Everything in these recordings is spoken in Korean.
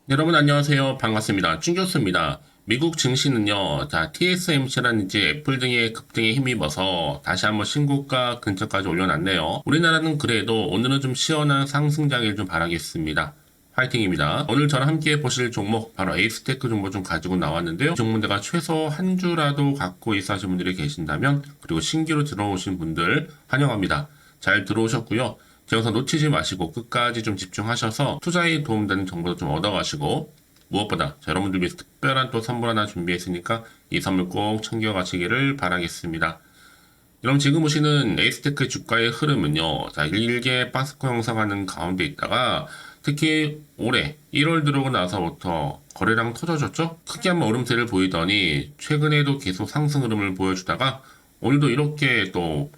여러분 안녕하세요. 반갑습니다. 춘교수입니다. 미국 증시는요, TSMC라든지 애플 등의 급등에 힘입어서 다시 한번 신고가 근처까지 올려놨네요. 우리나라는 그래도 오늘은 좀 시원한 상승장일 좀 바라겠습니다. 화이팅입니다. 오늘 저랑 함께 보실 종목, 바로 에이스테크 종목 좀 가지고 나왔는데요. 이 종목 내가 최소 한 주라도 갖고 있어 하신 분들이 계신다면, 그리고 신규로 들어오신 분들 환영합니다. 잘 들어오셨고요. 제 영상 놓치지 마시고 끝까지 좀 집중하셔서 투자에 도움되는 정보도 좀 얻어가시고, 무엇보다 여러분들 위해서 특별한 또 선물 하나 준비했으니까 이 선물 꼭 챙겨가시기를 바라겠습니다. 여러분 지금 보시는 에이스테크 주가의 흐름은요, 일개 박스권 형성하는 가운데 있다가 특히 올해 1월 들어오고 나서부터 거래량 터져졌죠? 크게 한번 오름세를 보이더니 최근에도 계속 상승 흐름을 보여주다가 오늘도 이렇게 또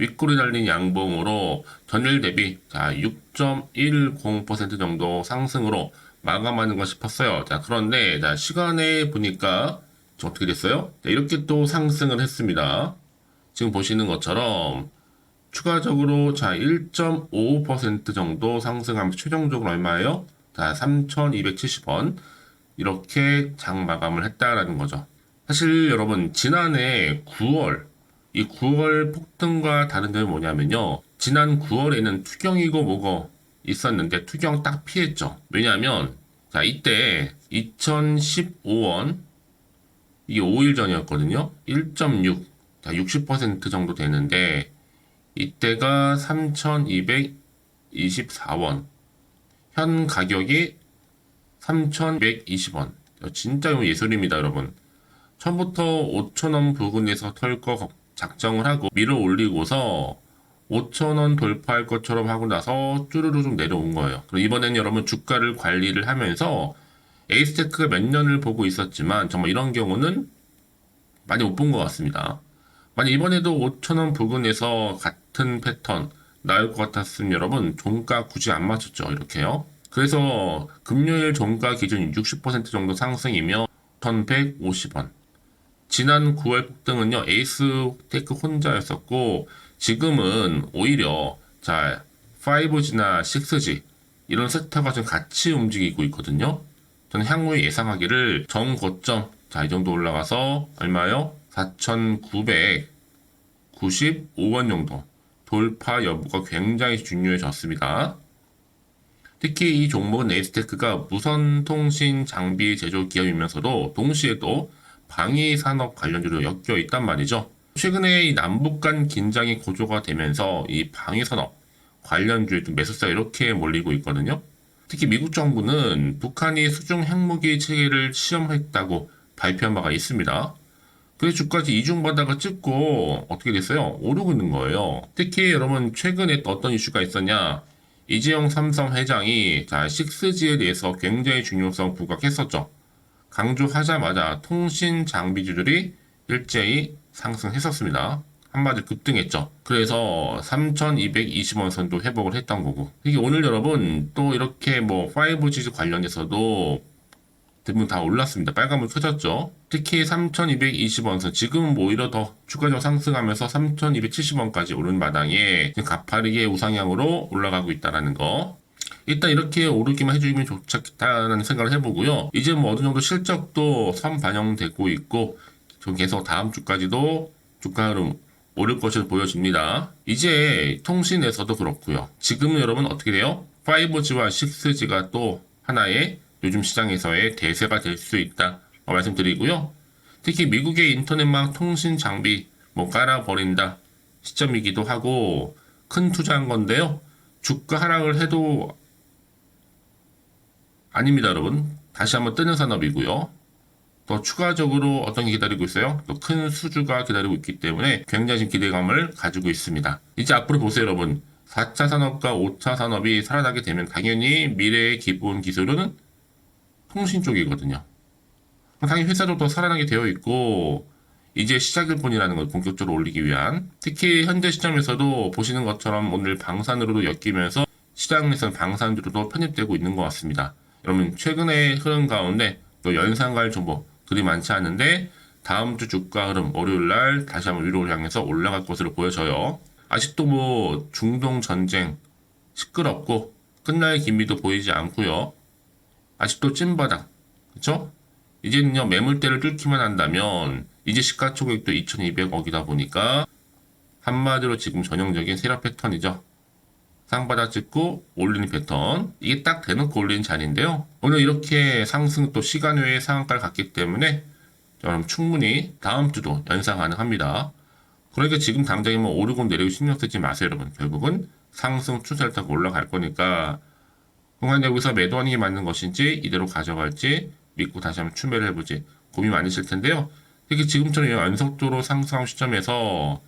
윗골이 달린 양봉으로 전일 대비 6.10% 정도 상승으로 마감하는 것 싶었어요. 그런데 시간에 보니까 어떻게 됐어요? 이렇게 또 상승을 했습니다. 지금 보시는 것처럼 추가적으로 1.55% 정도 상승하면서 최종적으로 얼마예요? 3,270원 이렇게 장 마감을 했다라는 거죠. 사실 여러분 지난해 9월 이 9월 폭등과 다른 점이 뭐냐면요. 지난 9월에는 투경이고 뭐고 있었는데 투경 딱 피했죠. 왜냐하면 이때 2015원 이게 5일 전이었거든요. 1.6 60% 정도 되는데 이때가 3,224원 현 가격이 3,120원 진짜 예술입니다 여러분. 처음부터 5,000원 부근에서 털 거 작정을 하고 밀어 올리고서 5,000원 돌파할 것처럼 하고 나서 쭈르르 좀 내려온 거예요. 그리고 이번에는 여러분 주가를 관리를 하면서 에이스테크가 몇 년을 보고 있었지만 정말 이런 경우는 많이 못 본 것 같습니다. 만약 이번에도 5,000원 부근에서 같은 패턴 나올 것 같았으면 여러분 종가 굳이 안 맞췄죠. 이렇게요. 그래서 금요일 종가 기준 60% 정도 상승이며 1,150원. 지난 9월 폭등은요, 에이스테크 혼자였었고, 지금은 오히려, 5G나 6G, 이런 섹터가 좀 같이 움직이고 있거든요. 저는 향후에 예상하기를 정고점, 이 정도 올라가서, 얼마요? 4,995원 정도. 돌파 여부가 굉장히 중요해졌습니다. 특히 이 종목은 에이스테크가 무선 통신 장비 제조 기업이면서도 동시에 또 방위 산업 관련주로 엮여 있단 말이죠. 최근에 이 남북 간 긴장이 고조가 되면서 이 방위 산업 관련주에 좀 매수세가 이렇게 몰리고 있거든요. 특히 미국 정부는 북한이 수중 핵무기 체계를 시험했다고 발표한 바가 있습니다. 그래서 주까지 이중바닥을 찍고 어떻게 됐어요? 오르고 있는 거예요. 특히 여러분 최근에 또 어떤 이슈가 있었냐? 이재용 삼성 회장이 6G에 대해서 굉장히 중요성 부각했었죠. 강조하자마자 통신 장비주들이 일제히 상승했었습니다. 한마디로 급등했죠. 그래서 3,220원 선도 회복을 했던 거고. 이게 오늘 여러분 또 이렇게 5G 관련해서도 대부분 다 올랐습니다. 빨간불 켜졌죠. 특히 3,220원 선 지금은 오히려 더 추가적으로 상승하면서 3,270원까지 오른 마당에 가파르게 우상향으로 올라가고 있다는 거. 일단 이렇게 오르기만 해주면 좋겠다는 생각을 해보고요. 이제 어느 정도 실적도 선 반영되고 있고, 좀 계속 다음 주까지도 주가 흐름 오를 것으로 보여집니다. 이제 통신에서도 그렇고요. 지금은 여러분 어떻게 돼요? 5G와 6G가 또 하나의 요즘 시장에서의 대세가 될 수 있다 말씀드리고요. 특히 미국의 인터넷망 통신 장비 깔아버린다 시점이기도 하고 큰 투자한 건데요. 주가 하락을 해도 아닙니다, 여러분. 다시 한번 뜨는 산업이고요. 또 추가적으로 어떤 게 기다리고 있어요? 또 큰 수주가 기다리고 있기 때문에 굉장히 지금 기대감을 가지고 있습니다. 이제 앞으로 보세요, 여러분. 4차 산업과 5차 산업이 살아나게 되면 당연히 미래의 기본 기술은 통신 쪽이거든요. 당연히 회사도 더 살아나게 되어 있고 이제 시작일 뿐이라는 걸 본격적으로 올리기 위한 특히 현재 시점에서도 보시는 것처럼 오늘 방산으로도 엮이면서 시장에서는 방산주로도 편입되고 있는 것 같습니다. 여러분 최근의 흐름 가운데 또 연상갈 정보들이 많지 않은데 다음 주 주가 흐름 월요일날 다시 한번 위로 향해서 올라갈 것으로 보여져요. 아직도 중동 전쟁 시끄럽고 끝날 기미도 보이지 않고요. 아직도 찐바닥. 그쵸? 이제는요, 매물대를 뚫기만 한다면, 이제 시가총액도 2200억이다 보니까, 한마디로 지금 전형적인 세력 패턴이죠. 상바닥 찍고 올리는 패턴. 이게 딱 대놓고 올리는 자리인데요. 오늘 이렇게 상승 또 시간 외에 상한가를 갔기 때문에, 여러분 충분히 다음 주도 연상 가능합니다. 그러니까 지금 당장에 뭐 오르고 내리고 신경 쓰지 마세요, 여러분. 결국은 상승 추세를 타고 올라갈 거니까, 그동안 여기서 매도하는 게 맞는 것인지, 이대로 가져갈지, 믿고 다시 한번 추매를 해보지, 고민 많으실 텐데요. 특히 지금처럼 연속적으로 상승한 시점에서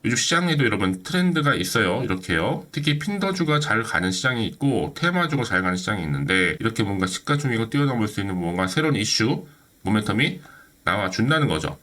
요즘 시장에도 여러분 트렌드가 있어요. 이렇게요. 특히 핀더주가 잘 가는 시장이 있고 테마주가 잘 가는 시장이 있는데 이렇게 뭔가 시가총액을 뛰어넘을 수 있는 뭔가 새로운 이슈, 모멘텀이 나와준다는 거죠.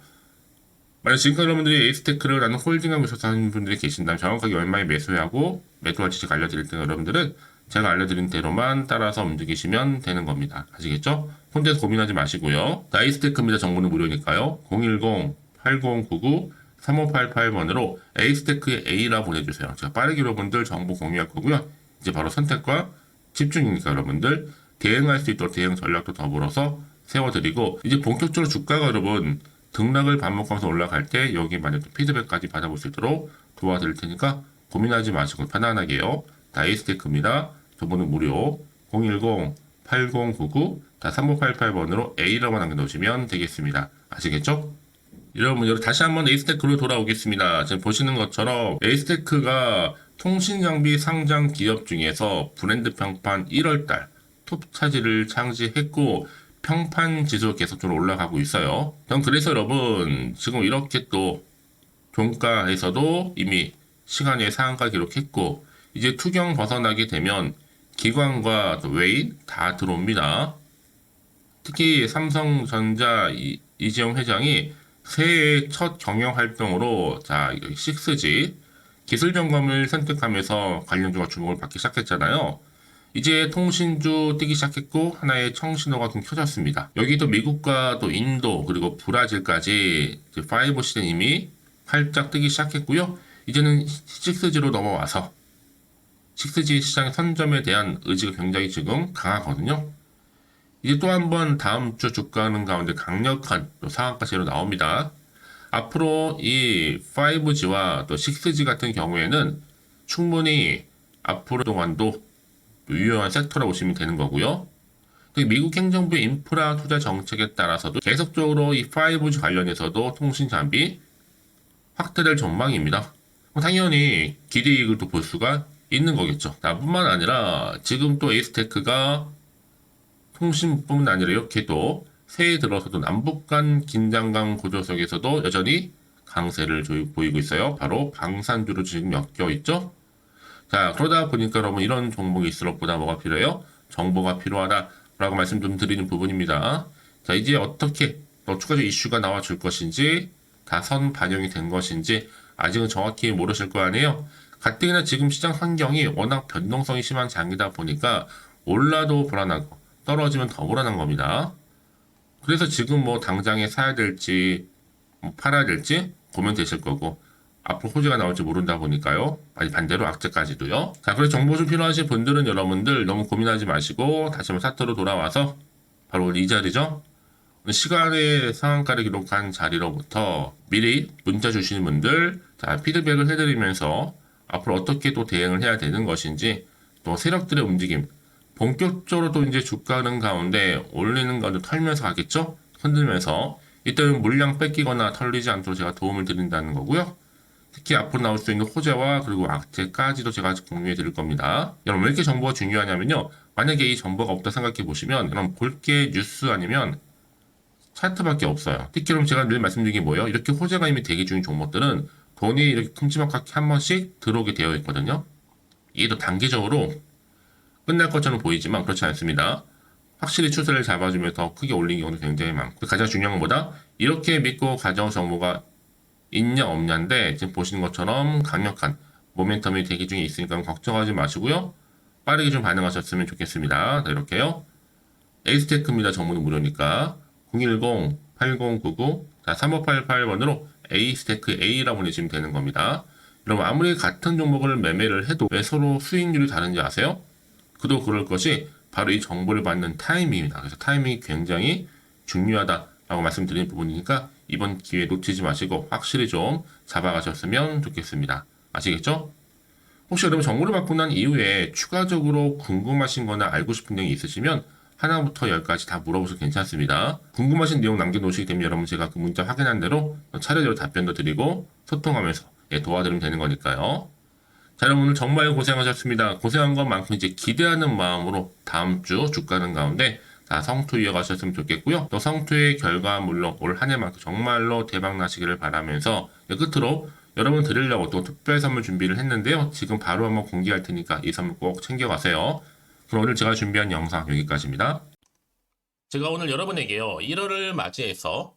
만약 지금까지 여러분들이 에이스테크를 나는 홀딩하고 있어서 하는 분들이 계신다면 정확하게 얼마에 매수하고 매도할지 제가 알려드릴 때 여러분들은 제가 알려드린 대로만 따라서 움직이시면 되는 겁니다. 아시겠죠? 혼자서 고민하지 마시고요. 자, 에이스테크입니다. 정보는 무료니까요. 010-8099-3588번으로 에이스테크의 A라 보내주세요. 제가 빠르게 여러분들 정보 공유할 거고요. 이제 바로 선택과 집중이니까 여러분들 대응할 수 있도록 대응 전략도 더불어서 세워드리고 이제 본격적으로 주가가 여러분 등락을 반복하면서 올라갈 때 여기 만약 피드백까지 받아볼 수 있도록 도와드릴 테니까 고민하지 마시고 편안하게요. 다 에이스테크입니다. 정보는 무료 010-8099-3588번으로 A라고 남겨놓으시면 되겠습니다. 아시겠죠? 여러분 다시 한번 에이스테크로 돌아오겠습니다. 지금 보시는 것처럼 에이스테크가 통신장비 상장 기업 중에서 브랜드 평판 1월달 톱 차지를 창지했고 평판 지수 계속적으로 올라가고 있어요. 그래서 여러분 지금 이렇게 또 종가에서도 이미 시간의 상한가 기록했고 이제 투경 벗어나게 되면 기관과 또 외인 다 들어옵니다. 특히 삼성전자 이재용 회장이 새해 첫 경영 활동으로 자 6G 기술 점검을 선택하면서 관련주가 주목을 받기 시작했잖아요. 이제 통신주 뜨기 시작했고 하나의 청신호가 좀 켜졌습니다. 여기도 미국과 또 인도 그리고 브라질까지 5 시대는 이미 활짝 뜨기 시작했고요. 이제는 6G로 넘어와서 6G 시장의 선점에 대한 의지가 굉장히 지금 강하거든요. 이제 또 한 번 다음 주 주가는 가운데 강력한 또 상한가 제로 나옵니다. 앞으로 이 5G와 또 6G 같은 경우에는 충분히 앞으로 동안도 유효한 섹터라고 보시면 되는 거고요. 미국 행정부의 인프라 투자 정책에 따라서도 계속적으로 이 5G 관련해서도 통신 장비 확대될 전망입니다. 당연히 기대이익을 또 볼 수가 있는 거겠죠. 뿐만 아니라 지금 또 에이스테크가 통신뿐만 아니라 이렇게 또 새해 들어서도 남북 간 긴장감 고조 속에서도 여전히 강세를 보이고 있어요. 바로 방산주로 지금 엮여 있죠. 자, 그러다 보니까 여러분 이런 종목이 있을수록 보다 뭐가 필요해요? 정보가 필요하다라고 말씀 좀 드리는 부분입니다. 자, 이제 어떻게 또 추가적 이슈가 나와줄 것인지 다 선 반영이 된 것인지 아직은 정확히 모르실 거 아니에요. 가뜩이나 지금 시장 환경이 워낙 변동성이 심한 장이다 보니까 올라도 불안하고 떨어지면 더 불안한 겁니다. 그래서 지금 뭐 당장에 사야 될지 팔아야 될지 고민되실 거고 앞으로 호재가 나올지 모른다 보니까요. 아니 반대로 악재까지도요. 자, 그래서 정보 좀 필요하신 분들은 여러분들 너무 고민하지 마시고 다시 한번 차트로 돌아와서 바로 이 자리죠. 시간의 상한가를 기록한 자리로부터 미리 문자 주시는 분들 자 피드백을 해드리면서 앞으로 어떻게 또 대응을 해야 되는 것인지 또 세력들의 움직임 본격적으로 또 이제 주가는 가운데 올리는 가운데 털면서 가겠죠? 흔들면서 이때는 물량 뺏기거나 털리지 않도록 제가 도움을 드린다는 거고요. 특히 앞으로 나올 수 있는 호재와 그리고 악재까지도 제가 공유해 드릴 겁니다. 여러분 왜 이렇게 정보가 중요하냐면요. 만약에 이 정보가 없다 생각해 보시면 여러분 볼 게 뉴스 아니면 차트밖에 없어요. 특히 그럼 제가 늘 말씀드린 게 뭐예요? 이렇게 호재가 이미 대기 중인 종목들은 돈이 이렇게 큼지막하게 한 번씩 들어오게 되어 있거든요. 이게 또 단기적으로 끝날 것처럼 보이지만 그렇지 않습니다. 확실히 추세를 잡아주면 더 크게 올린 경우도 굉장히 많고 가장 중요한 것보다 이렇게 믿고 가져온 정보가 있냐 없냐인데 지금 보시는 것처럼 강력한 모멘텀이 대기 중에 있으니까 걱정하지 마시고요. 빠르게 좀 반응하셨으면 좋겠습니다. 자, 이렇게요. 에이스테크입니다. 정보는 무료니까 010-8099-3588번으로 에이스테크 A라고 보내시면 되는 겁니다. 여러분 아무리 같은 종목을 매매를 해도 왜 서로 수익률이 다른지 아세요? 그도 그럴 것이 바로 이 정보를 받는 타이밍입니다. 그래서 타이밍이 굉장히 중요하다라고 말씀드린 부분이니까 이번 기회 놓치지 마시고 확실히 좀 잡아가셨으면 좋겠습니다. 아시겠죠? 혹시 여러분 정보를 받고 난 이후에 추가적으로 궁금하신 거나 알고 싶은 내용이 있으시면 하나부터 열까지 다 물어보셔도 괜찮습니다. 궁금하신 내용 남겨놓으시게 되면 여러분 제가 그 문자 확인한 대로 차례대로 답변도 드리고 소통하면서 도와드리면 되는 거니까요. 자, 여러분 오늘 정말 고생하셨습니다. 고생한 것만큼 이제 기대하는 마음으로 다음 주 주가는 가운데 자, 성투 이어가셨으면 좋겠고요. 또 성투의 결과 물론 올 한 해만큼 정말로 대박 나시기를 바라면서 끝으로 여러분 드리려고 또 특별 선물 준비를 했는데요. 지금 바로 한번 공개할 테니까 이 선물 꼭 챙겨가세요. 그럼 오늘 제가 준비한 영상 여기까지입니다. 제가 오늘 여러분에게요. 1월을 맞이해서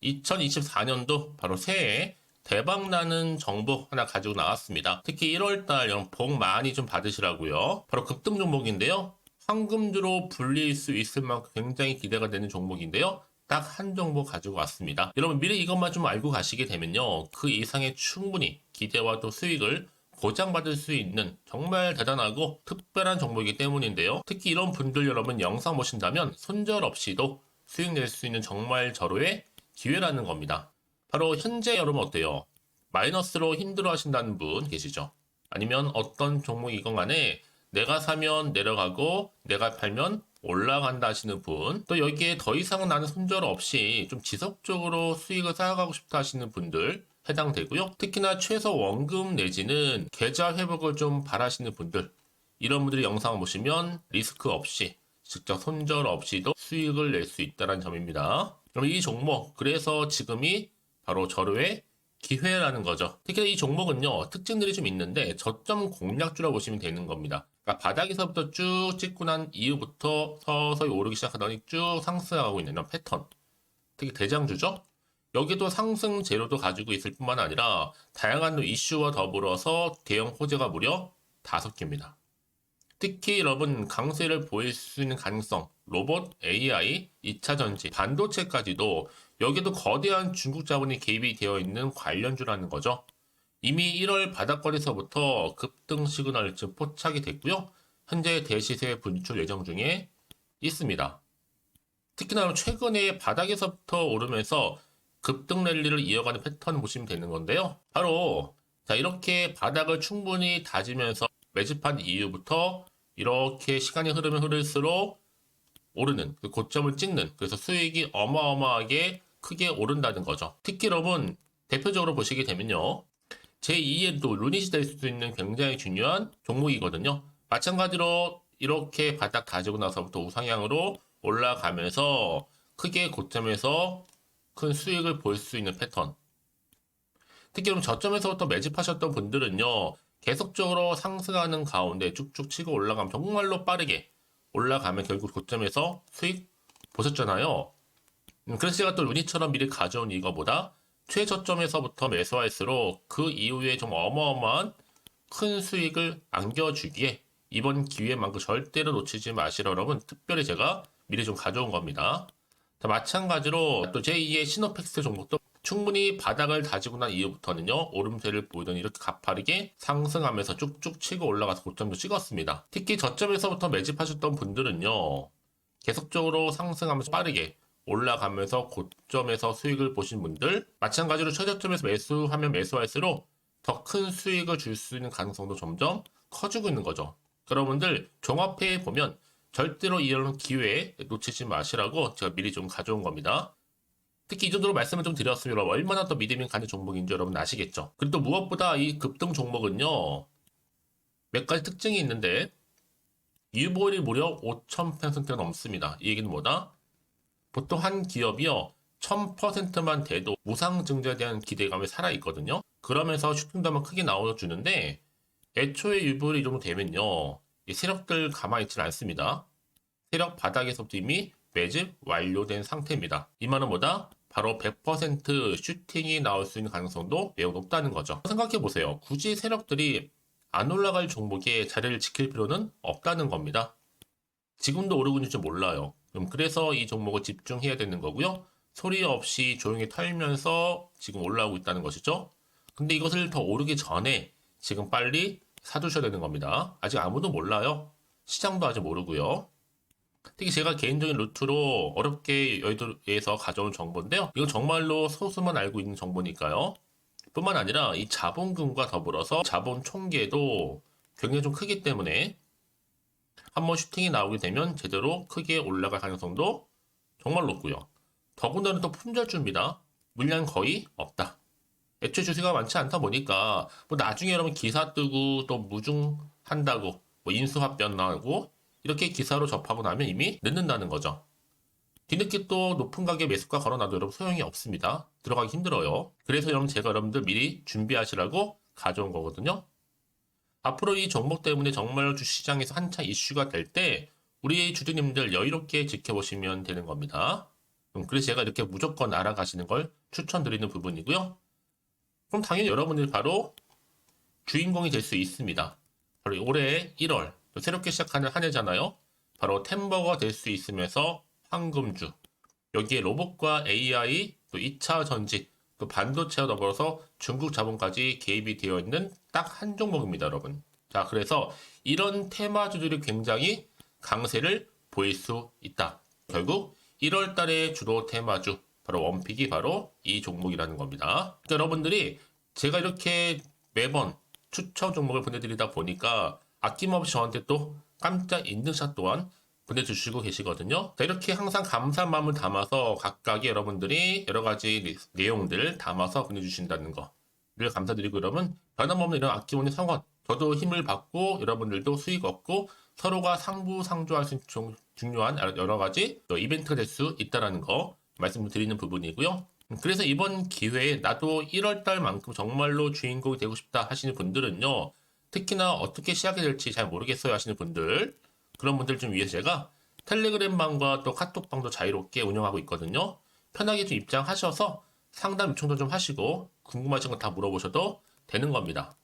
2024년도 바로 새해 대박나는 정보 하나 가지고 나왔습니다. 특히 1월달 여러분 복 많이 좀 받으시라고요. 바로 급등 종목인데요. 황금주로 불릴 수 있을 만큼 굉장히 기대가 되는 종목인데요. 딱 한 종목 가지고 왔습니다. 여러분 미리 이것만 좀 알고 가시게 되면요. 그 이상의 충분히 기대와 또 수익을 보장받을 수 있는 정말 대단하고 특별한 종목이기 때문인데요. 특히 이런 분들 여러분 영상 보신다면 손절 없이도 수익 낼 수 있는 정말 절호의 기회라는 겁니다. 바로 현재 여러분 어때요? 마이너스로 힘들어 하신다는 분 계시죠? 아니면 어떤 종목이건 간에 내가 사면 내려가고 내가 팔면 올라간다 하시는 분, 또 여기에 더 이상 나는 손절 없이 좀 지속적으로 수익을 쌓아가고 싶다 하시는 분들 해당되고요. 특히나 최소 원금 내지는 계좌 회복을 좀 바라시는 분들, 이런 분들이 영상을 보시면 리스크 없이 직접 손절 없이도 수익을 낼 수 있다는 점입니다. 그럼 이 종목, 그래서 지금이 바로 절호의 기회라는 거죠. 특히 이 종목은요, 특징들이 좀 있는데 저점 공략주라고 보시면 되는 겁니다. 그러니까 바닥에서부터 쭉 찍고 난 이후부터 서서히 오르기 시작하더니 쭉 상승하고 있는 이런 패턴. 특히 대장주죠. 여기도 상승 재료도 가지고 있을 뿐만 아니라 다양한 이슈와 더불어서 대형 호재가 무려 5개입니다. 특히 여러분 강세를 보일 수 있는 가능성, 로봇, AI, 2차 전지, 반도체까지도 여기도 거대한 중국 자본이 개입이 되어 있는 관련주라는 거죠. 이미 1월 바닥거리서부터 급등 시그널 즉 포착이 됐고요. 현재 대시세 분출 예정 중에 있습니다. 특히나 최근에 바닥에서부터 오르면서 급등 랠리를 이어가는 패턴을 보시면 되는 건데요. 바로 자 이렇게 바닥을 충분히 다지면서 매집한 이후부터 이렇게 시간이 흐르면 흐를수록 오르는 그 고점을 찍는, 그래서 수익이 어마어마하게 크게 오른다는 거죠. 특히 여러분 대표적으로 보시게 되면요. 제2의 또 루닛이 될 수 있는 굉장히 중요한 종목이거든요. 마찬가지로 이렇게 바닥 다지고 나서부터 우상향으로 올라가면서 크게 고점에서 큰 수익을 볼 수 있는 패턴. 특히 그럼 저점에서부터 매집하셨던 분들은요. 계속적으로 상승하는 가운데 쭉쭉 치고 올라가면 정말로 빠르게 올라가면 결국 고점에서 수익 보셨잖아요. 그래서 제가 또 루닛처럼 미리 가져온 이거보다 최저점에서부터 매수할수록 그 이후에 좀 어마어마한 큰 수익을 안겨주기에 이번 기회만큼 절대로 놓치지 마시라 여러분 특별히 제가 미리 좀 가져온 겁니다. 자, 마찬가지로 또 제2의 시노펙스 종목도 충분히 바닥을 다지고 난 이후부터는요 오름세를 보이더니 이렇게 가파르게 상승하면서 쭉쭉 치고 올라가서 고점도 찍었습니다. 특히 저점에서부터 매집하셨던 분들은요 계속적으로 상승하면서 빠르게 올라가면서 고점에서 수익을 보신 분들, 마찬가지로 최저점에서 매수하면 매수할수록 더 큰 수익을 줄 수 있는 가능성도 점점 커지고 있는 거죠. 여러분들 종합해 보면 절대로 이런 기회에 놓치지 마시라고 제가 미리 좀 가져온 겁니다. 특히 이 정도로 말씀을 좀 드렸으면 여러분 얼마나 더 믿음이 가는 종목인지 여러분 아시겠죠? 그리고 또 무엇보다 이 급등 종목은요 몇 가지 특징이 있는데 유보율이 무려 5,000%가 넘습니다. 이 얘기는 뭐다? 보통 한 기업이요 1000%만 돼도 무상증자에 대한 기대감이 살아있거든요. 그러면서 슈팅도 한번 크게 나와주는데 애초에 유보율이 이 정도 되면요 이 세력들 가만히 있지는 않습니다. 세력 바닥에서부터 이미 매집 완료된 상태입니다. 이 말은 뭐다? 바로 100% 슈팅이 나올 수 있는 가능성도 매우 높다는 거죠. 생각해보세요. 굳이 세력들이 안 올라갈 종목에 자리를 지킬 필요는 없다는 겁니다. 지금도 오르고 있는지 몰라요. 그래서 이 종목을 집중해야 되는 거고요. 소리 없이 조용히 털면서 지금 올라오고 있다는 것이죠. 근데 이것을 더 오르기 전에 지금 빨리 사두셔야 되는 겁니다. 아직 아무도 몰라요. 시장도 아직 모르고요. 특히 제가 개인적인 루트로 어렵게 여의도에서 가져온 정보인데요. 이건 정말로 소수만 알고 있는 정보니까요. 뿐만 아니라 이 자본금과 더불어서 자본 총계도 굉장히 좀 크기 때문에 한번 슈팅이 나오게 되면 제대로 크게 올라갈 가능성도 정말 높고요. 더군다나 또 품절주입니다. 물량 거의 없다. 애초에 주식가 많지 않다 보니까 뭐 나중에 여러분 기사 뜨고 또 무중한다고 뭐 인수합병 나오고 이렇게 기사로 접하고 나면 이미 늦는다는 거죠. 뒤늦게 또 높은 가격에 매수가 걸어놔도 여러분 소용이 없습니다. 들어가기 힘들어요. 그래서 여러분 제가 여러분들 미리 준비하시라고 가져온 거거든요. 앞으로 이 종목 때문에 정말 주시장에서 한창 이슈가 될 때 우리 주주님들 여유롭게 지켜보시면 되는 겁니다. 그래서 제가 이렇게 무조건 알아가시는 걸 추천드리는 부분이고요. 그럼 당연히 여러분들이 바로 주인공이 될 수 있습니다. 바로 올해 1월 또 새롭게 시작하는 한 해잖아요. 바로 템버가 될 수 있으면서 황금주, 여기에 로봇과 AI, 또 2차 전지, 또 반도체와 더불어서 중국 자본까지 개입이 되어 있는 딱 한 종목입니다, 여러분. 자, 그래서 이런 테마주들이 굉장히 강세를 보일 수 있다. 결국 1월 달에 주로 테마주, 바로 원픽이 바로 이 종목이라는 겁니다. 그러니까 여러분들이 제가 이렇게 매번 추천 종목을 보내드리다 보니까 아낌없이 저한테 또 깜짝 인증샷 또한 보내주시고 계시거든요. 자, 이렇게 항상 감사한 마음을 담아서 각각의 여러분들이 여러 가지 내용들 담아서 보내주신다는 거를 감사드리고, 여러분 변함없는 이런 아낌없는 성원, 저도 힘을 받고 여러분들도 수익 얻고 서로가 상부상조할 수 있는 중요한 여러 가지 이벤트가 될 수 있다는 거 말씀드리는 부분이고요. 그래서 이번 기회에 나도 1월달만큼 정말로 주인공이 되고 싶다 하시는 분들은요, 특히나 어떻게 시작이 될지 잘 모르겠어요 하시는 분들, 그런 분들 좀 위해서 제가 텔레그램 방과 또 카톡방도 자유롭게 운영하고 있거든요. 편하게 좀 입장하셔서 상담 요청도 좀 하시고 궁금하신 거 다 물어보셔도 되는 겁니다.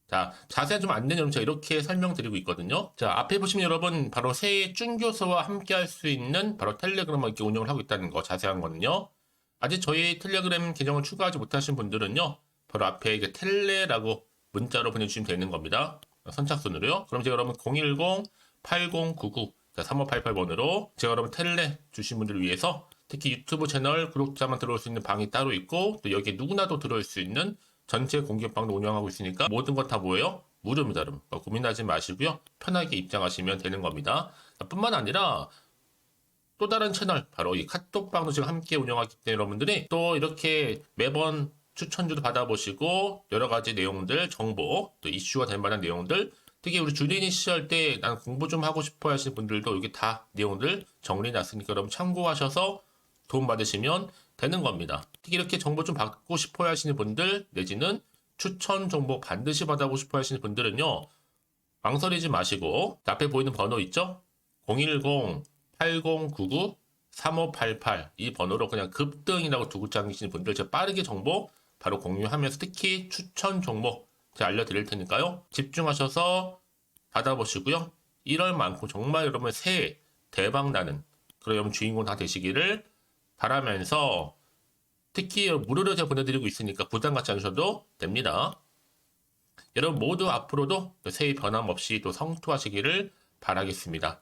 자, 자세한 좀 안내는 여러분 제가 이렇게 설명드리고 있거든요. 자, 앞에 보시면 여러분 바로 새해 쭌교수와 함께 할 수 있는 바로 텔레그램을 이렇게 운영을 하고 있다는 거, 자세한 거는요. 아직 저희 텔레그램 계정을 추가하지 못하신 분들은요, 바로 앞에 이게 텔레라고 문자로 보내주시면 되는 겁니다. 선착순으로요. 그럼 제가 여러분 010-8099-3588번으로 제가 여러분 텔레 주신 분들을 위해서 특히 유튜브 채널 구독자만 들어올 수 있는 방이 따로 있고, 또 여기에 누구나도 들어올 수 있는 전체 공개방도 운영하고 있으니까 모든 것 다 뭐예요? 무료입니다, 여러분. 고민하지 마시고요. 편하게 입장하시면 되는 겁니다. 뿐만 아니라 또 다른 채널, 바로 이 카톡방도 지금 함께 운영하기 때문에 여러분들이 또 이렇게 매번 추천주도 받아보시고 여러 가지 내용들, 정보, 또 이슈가 될 만한 내용들, 특히 우리 주린이 시절 때 난 공부 좀 하고 싶어 하시는 분들도 여기 다 내용들 정리해놨으니까 여러분 참고하셔서 도움 받으시면 되는 겁니다. 특히 이렇게 정보 좀 받고 싶어 하시는 분들, 내지는 추천 정보 반드시 받아보고 싶어 하시는 분들은요, 망설이지 마시고 앞에 보이는 번호 있죠? 010-8099-3588 이 번호로 그냥 급등이라고 두고 당기시는 분들 제가 빠르게 정보 바로 공유하면서 특히 추천 종목 제가 알려드릴 테니까요. 집중하셔서 받아보시고요. 1월만큼 정말 여러분 새해 대박나는 그런 여러분 주인공 다 되시기를 바라면서, 특히 무료로 제가 보내드리고 있으니까 부담 갖지 않으셔도 됩니다. 여러분 모두 앞으로도 새해 변함없이 또 성투하시기를 바라겠습니다.